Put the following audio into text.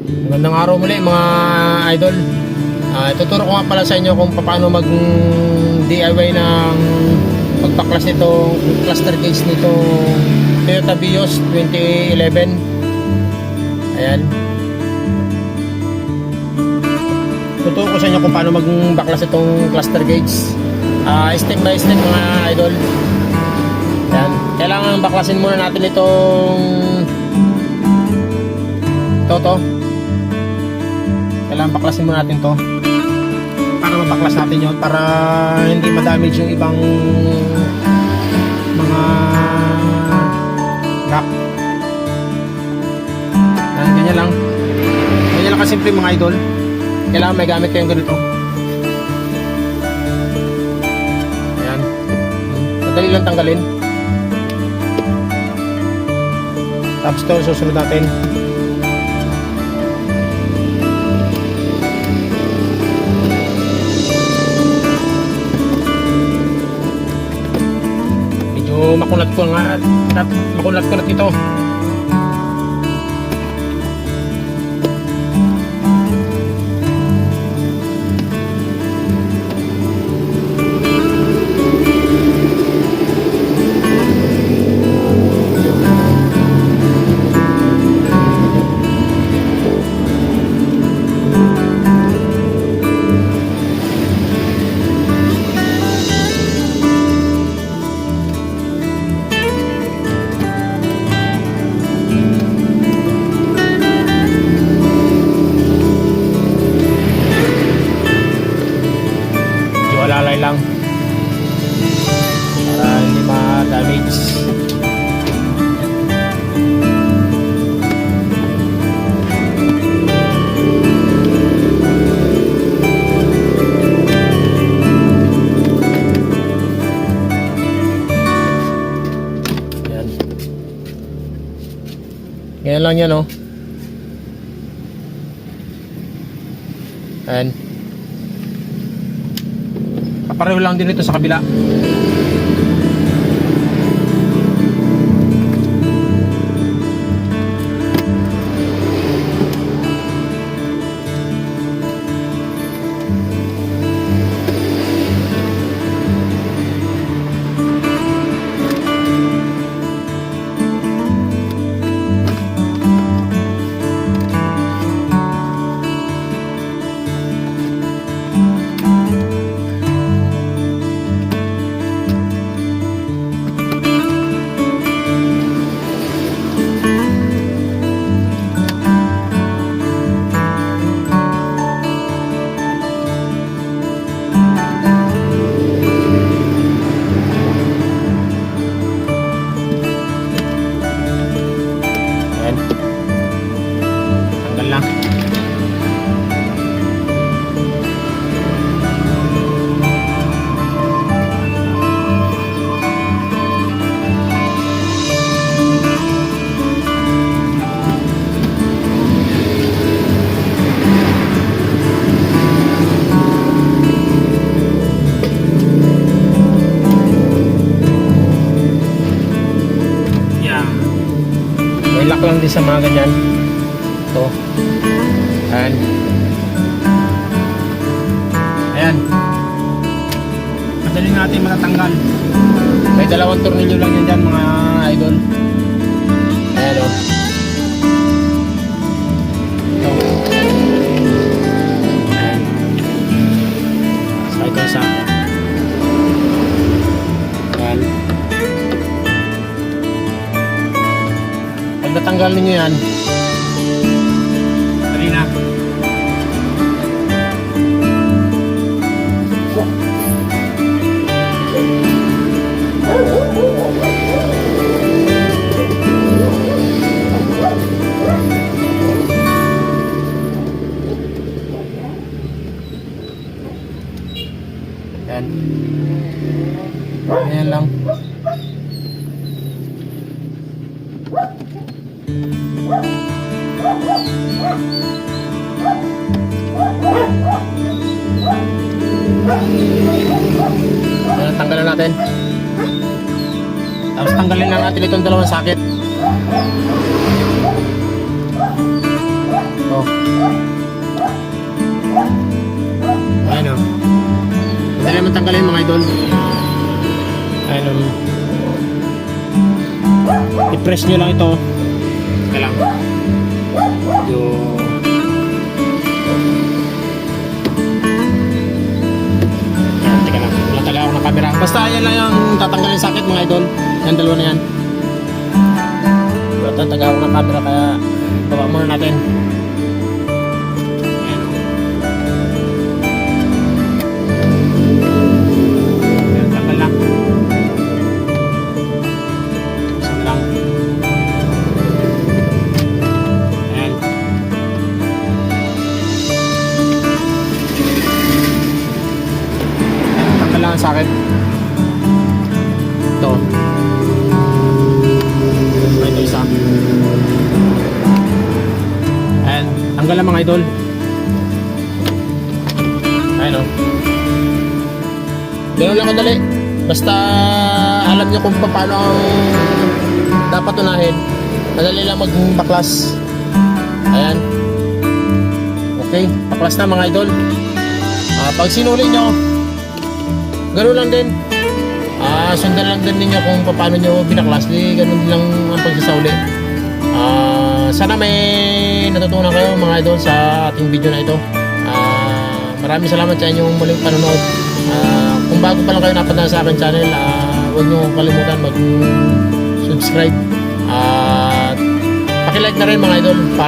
Magandang araw muli mga idol. Tuturo ko nga pala sa inyo kung paano mag DIY ng pagpaklas nitong cluster gauge nitong Toyota Vios 2011. Ayan. Tuturo ko sa inyo kung paano magbaklas itong cluster gauge. Step by step mga idol. Ayan. Kailangan baklasin muna natin itong to. Kailangan baklasin muna natin to para mabaklas natin yun, para hindi ma-damage yung ibang mga lock. Ganyan lang kasimple mga idol. Kailangan may gamit kayong ganito. Ayan, madali lang tanggalin. Tapos ito susunod natin. Makunat ko ito. Lalay lang para hindi ma-damage. Yan. Ganyan lang yan, oh. Ayan. Pareho lang din ito sa kabila. Lock lang din sa mga ganyan. Ito. Ayan. Ayan. Madali natin matatanggal. May dalawang tornilyo lang yan dyan mga idol. Ayan, o. Ito. Ayan. Sa ito isa. Ayan. Pag natanggal ninyo yan, dali na. Yan. Ayan lang. Ayan, tanggalan natin. Tapos tanggalin lang natin itong dalawang sakit. Oh. Ayan o. Madali naman tanggalin mga idol. Ayan o. I-press nyo lang ito. Teka lang. Yung... Ayan, teka lang. Wala talaga ako ng camera. Basta yan lang yung tatanggalin sakit mga idol. Yan, dalawa na yan. Wala talaga ako ng camera kaya baba muna natin. Ayan o. Ayan, tanggal na. Isang lang. Ayan. Tanggal lang sa akin. Ito. Ito isa. Ayan. Tanggal lang mga idol. Ayan o. Ganun lang kadali. Basta alam nyo kung paano ang dapat unahin. Madali lang magbaklas. Ayan. Okay. Baklas na mga idol. Pag sinuli nyo, gano'n lang din. Sundan lang din ninyo kung paano nyo binaklas. Ganun lang ang pagsasauli. Sana may natutunan kayo mga idol sa ating video na ito. Maraming salamat sa inyong muling panonood. Kung bago pa lang kayo napadala sa akin channel, huwag nyo kalimutan mag-subscribe at pakilike na rin mga idol para